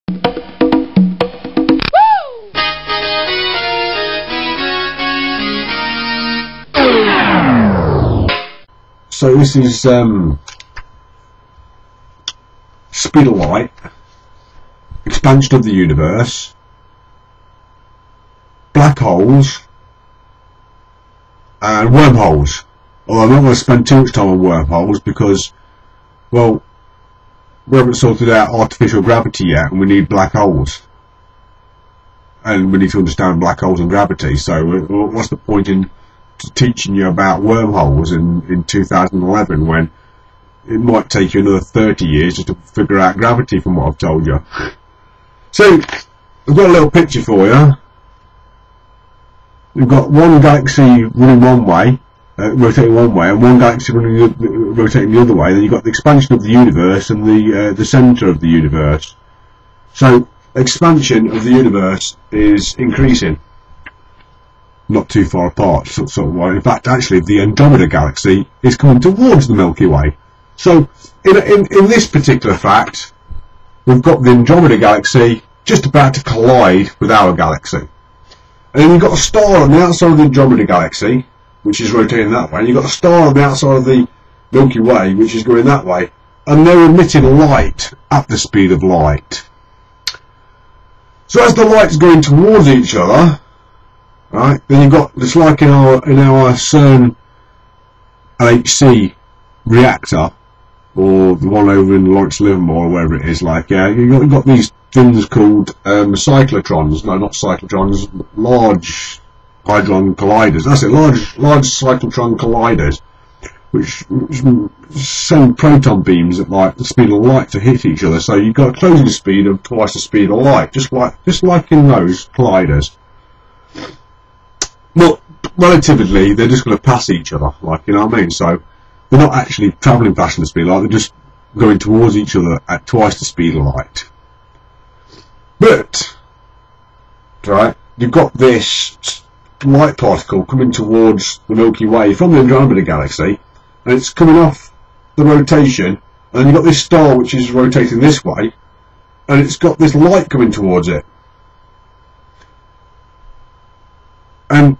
So this is speed of light, expansion of the universe, black holes, and wormholes. Although I'm not going to spend too much time on wormholes because, well, we haven't sorted out artificial gravity yet, and we need black holes. And we need to understand black holes and gravity, so what's the point in teaching you about wormholes in 2011 when it might take you another 30 years just to figure out gravity from what I've told you. So I've got a little picture for you. You've got one galaxy running one way, rotating one way, and one galaxy rotating the other way. Then you've got the expansion of the universe and the centre of the universe. So expansion of the universe is increasing, not too far apart, sort of way. In fact, actually, the Andromeda galaxy is coming towards the Milky Way. So, in this particular fact, we've got the Andromeda galaxy just about to collide with our galaxy. And then you've got a star on the outside of the Andromeda galaxy, which is rotating that way. And you've got a star on the outside of the Milky Way, which is going that way. And they're emitting light at the speed of light. So as the light's going towards each other, right, then you've got, it's like in our CERN LHC reactor, or the one over in Lawrence Livermore, or wherever it is, like, yeah, you've got these things called cyclotrons, no, not cyclotrons, large hadron colliders, that's it, large cyclotron colliders, which send proton beams at like the speed of light to hit each other, so you've got a closing speed of twice the speed of light, just like in those colliders. Well, relatively, they're just going to pass each other, like, you know what I mean? So they're not actually travelling faster than the speed of light, they're just going towards each other at twice the speed of light. But, right, you've got this light particle coming towards the Milky Way from the Andromeda galaxy, and it's coming off the rotation, and then you've got this star which is rotating this way, and it's got this light coming towards it. And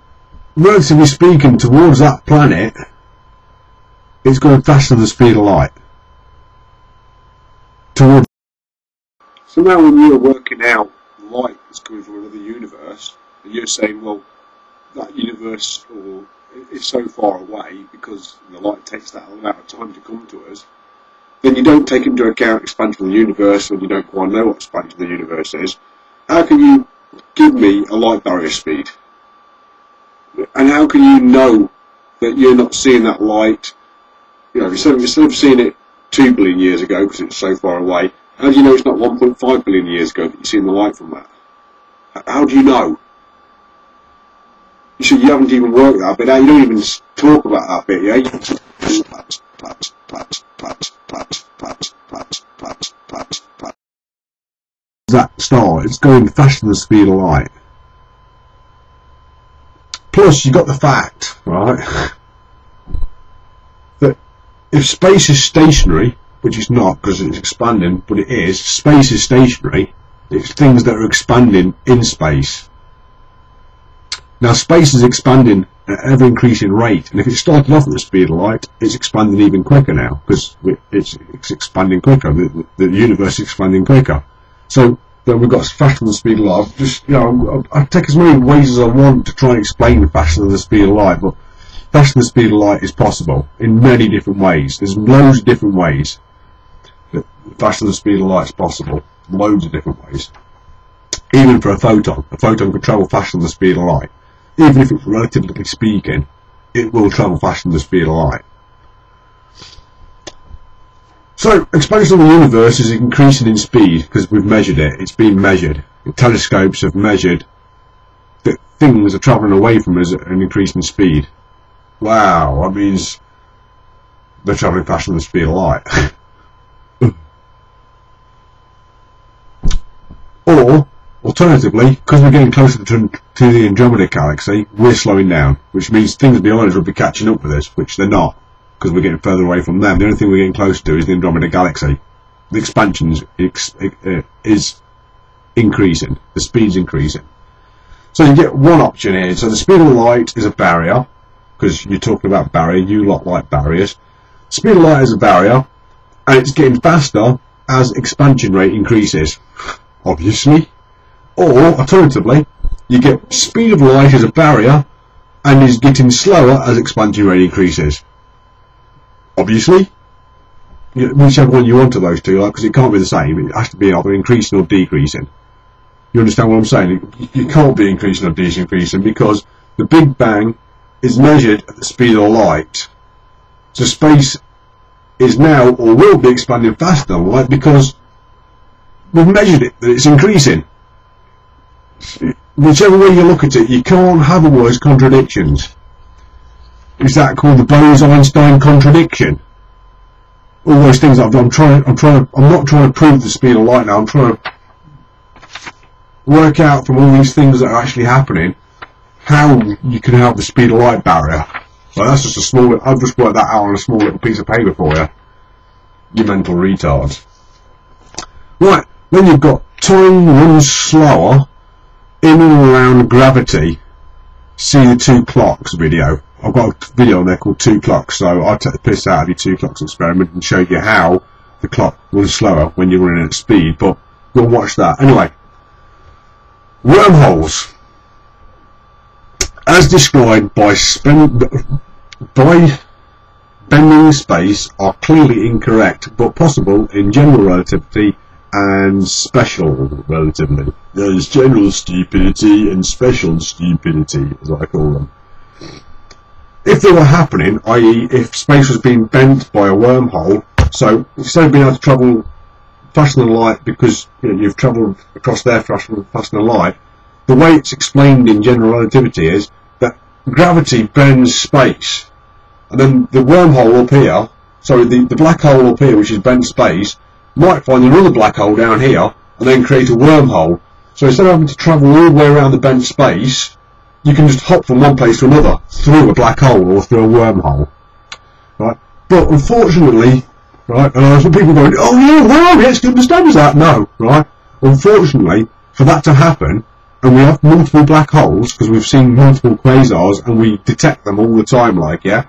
relatively speaking, towards that planet, it's going faster than the speed of light. So now when you're working out light that's coming from another universe, and you're saying, well, that universe is so far away because the light takes that amount of time to come to us, then you don't take into account expansion of the universe, and you don't quite know what expansion of the universe is. How can you give me a light barrier speed? And how can you know that you're not seeing that light? You know, instead of seeing it 2 billion years ago because it's so far away, how do you know it's not 1.5 billion years ago that you're seeing the light from that? How do you know? You haven't even worked that bit out. You don't even talk about that bit, yeah? That star, it's going faster than the speed of light. Plus, you've got the fact, right, that if space is stationary, which it's not because it's expanding, but it is, space is stationary, it's things that are expanding in space. Now, space is expanding at an ever-increasing rate, and if it started off at the speed of light, it's expanding even quicker now, because it's expanding quicker, the universe is expanding quicker. So, then we've got faster than the speed of light. Just, you know, I take as many ways as I want to try and explain faster than the speed of light, but faster than the speed of light is possible in many different ways. There's loads of different ways that faster than the speed of light is possible. Loads of different ways. Even for a photon can travel faster than the speed of light. Even if it's relatively speaking, it will travel faster than the speed of light. So, expansion of the universe is increasing in speed because we've measured it. It's been measured. The telescopes have measured that things are travelling away from us at an increasing speed. Wow, that means they're travelling faster than the speed of light. Or, alternatively, because we're getting closer to the Andromeda galaxy, we're slowing down, which means things beyond us will be catching up with us, which they're not, because we're getting further away from them. The only thing we're getting close to is the Andromeda galaxy. The expansion is increasing. The speed's increasing. So you get one option here. So the speed of light is a barrier, because you're talking about barrier. You lot like barriers. Speed of light is a barrier, and it's getting faster as expansion rate increases, obviously. Or alternatively, you get speed of light as a barrier and is getting slower as expansion rate increases, obviously. Whichever one you want of those two, because it can't be the same. It has to be either increasing or decreasing. You understand what I'm saying? You can't be increasing or decreasing, because the Big Bang is measured at the speed of light. So space is now, or will be, expanding faster than light, because we've measured it, that it's increasing. Whichever way you look at it, you can't have always contradictions. Is that called the Bose-Einstein contradiction? All those things I'm not trying to prove the speed of light now. I'm trying to work out from all these things that are actually happening how you can have the speed of light barrier. So that's just a small. I've just worked that out on a small little piece of paper for you. You mental retards. Right, then you've got time runs slower in and around gravity. See the 2 clocks video. I've got a video on there called 2 clocks, so I'll take the piss out of your 2 clocks experiment and show you how the clock runs slower when you're running at speed, but go and watch that. Anyway, wormholes, as described by bending space, are clearly incorrect, but possible in general relativity and special relativity. There's general stupidity and special stupidity, as I call them. If they were happening, i.e. if space was being bent by a wormhole, so instead of being able to travel faster than light because you've travelled across there faster than light, the way it's explained in general relativity is that gravity bends space, and then the wormhole up here, sorry, the black hole up here, which is bent space, might find another black hole down here and then create a wormhole. So instead of having to travel all the way around the bent space, you can just hop from one place to another through a black hole or through a wormhole, right? But unfortunately, right, and some people going, oh yeah, wow, yes, to understand that. No, right? Unfortunately, for that to happen, and we have multiple black holes because we've seen multiple quasars and we detect them all the time, like, yeah,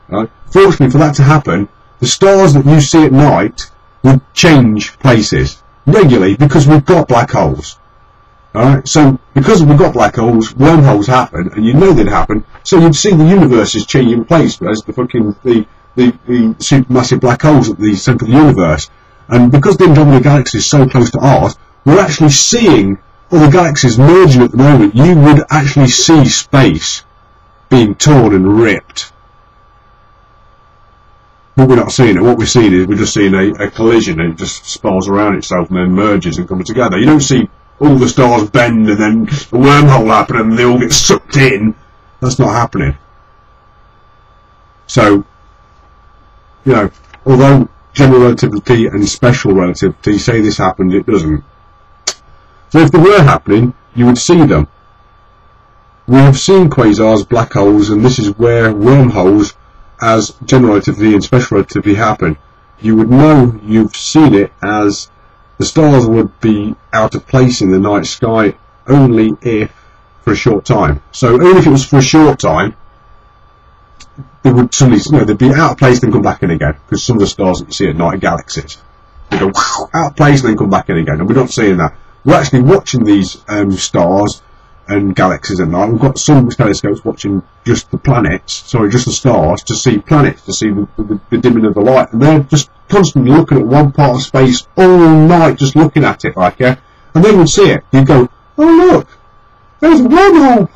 right? Fortunately, for that to happen, the stars that you see at night would change places regularly because we've got black holes. Alright, so because we've got black holes, wormholes happen, and you know they'd happen, so you'd see the universe is changing place as the supermassive black holes at the centre of the universe. And because the Andromeda Galaxy is so close to ours, we're actually seeing other galaxies merging at the moment. You would actually see space being torn and ripped. But we're not seeing it. What we're seeing is we're just seeing a collision, and it just spirals around itself and then merges and comes together. You don't see all the stars bend and then a wormhole happen and they all get sucked in. That's not happening. So, although general relativity and special relativity say this happened, it doesn't. So if they were happening, you would see them. We have seen quasars, black holes, and this is where wormholes, as general relativity and special relativity happen. You would know you've seen it as the stars would be out of place in the night sky only if for a short time. So only if it was for a short time, they would suddenly, they'd be out of place and then come back in again. Because some of the stars that you see at night are galaxies. They go out of place and then come back in again. And we're not seeing that. We're actually watching these stars and galaxies at night. We've got some telescopes watching just the planets, just the stars, to see planets, to see the dimming of the light, and they're just constantly looking at one part of space all night, just looking at it, like, yeah, and they would see it. You'd go, oh look, there's a wormhole.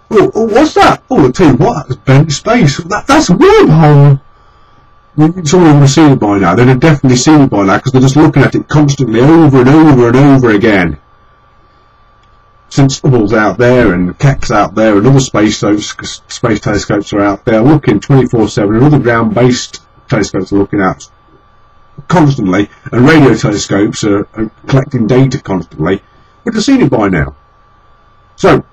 Oh, what's that? Oh, I'll tell you what, that's bent space. That's a wormhole. Someone would have seen it by now. They'd have definitely seen it by now because they're just looking at it constantly over and over and over again. Since Hubble's out there and Keck's out there and other space telescopes are out there looking 24/7, and other ground-based telescopes are looking out constantly, and radio telescopes are collecting data constantly, we'd have seen it by now. So,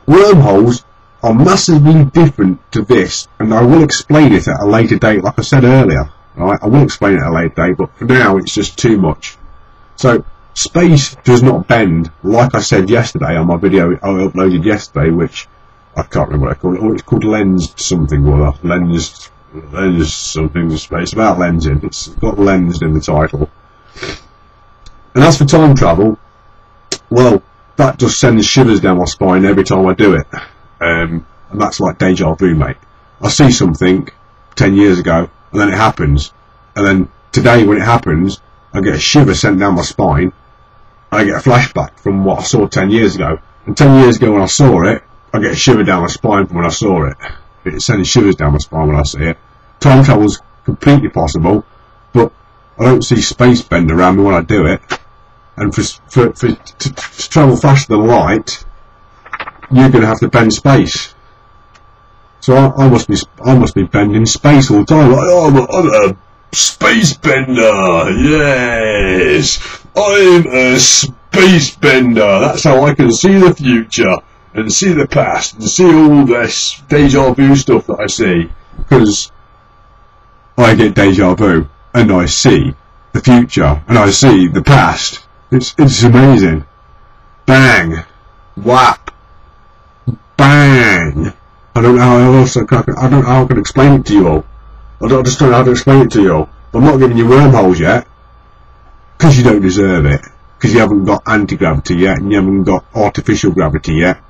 wormholes are massively different to this, and I will explain it at a later date, like I said earlier. Right? I will explain it at a later date, but for now it's just too much. So, Space does not bend, like I said yesterday on my video I uploaded yesterday, which I can't remember what I call it. Oh, it's called lens something or other. Lens something. It's about lensing. It's got lensed in the title. And as for time travel, well, that just sends shivers down my spine every time I do it. And that's like deja vu, mate. I see something 10 years ago, and then it happens. And then today, when it happens, I get a shiver sent down my spine. And I get a flashback from what I saw 10 years ago. And 10 years ago when I saw it, I get a shiver down my spine from when I saw it. It sends shivers down my spine when I see it. Time travel's completely possible, but I don't see space bend around me when I do it. And to travel faster than light, you're going to have to bend space. So I must be bending space all the time. Like, oh, I'm a space bender. Yes, I'm a space bender. That's how I can see the future and see the past and see all this deja vu stuff that I see, because I get deja vu and I see the future and I see the past. It's amazing. Bang, whap, bang. I don't know how else I don't know how I can explain it to you all. I just don't know how to explain it to you all. I'm not giving you wormholes yet, because you don't deserve it. Because you haven't got anti-gravity yet, and you haven't got artificial gravity yet,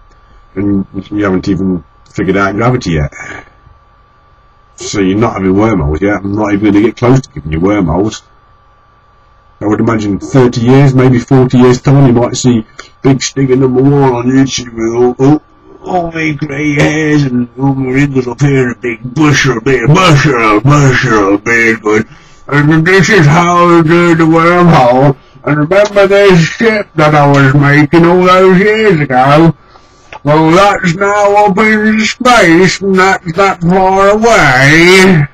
and you haven't even figured out gravity yet. So you're not having wormholes yet. I'm not even going to get close to giving you wormholes. I would imagine 30 years, maybe 40 years time, you might see Big Stinger #1 on YouTube with all my grey hairs and all my wrinkles up here, a big busher, big. And this is how I do the wormhole. And remember this ship that I was making all those years ago? Well, that's now up in space, and that's that far away.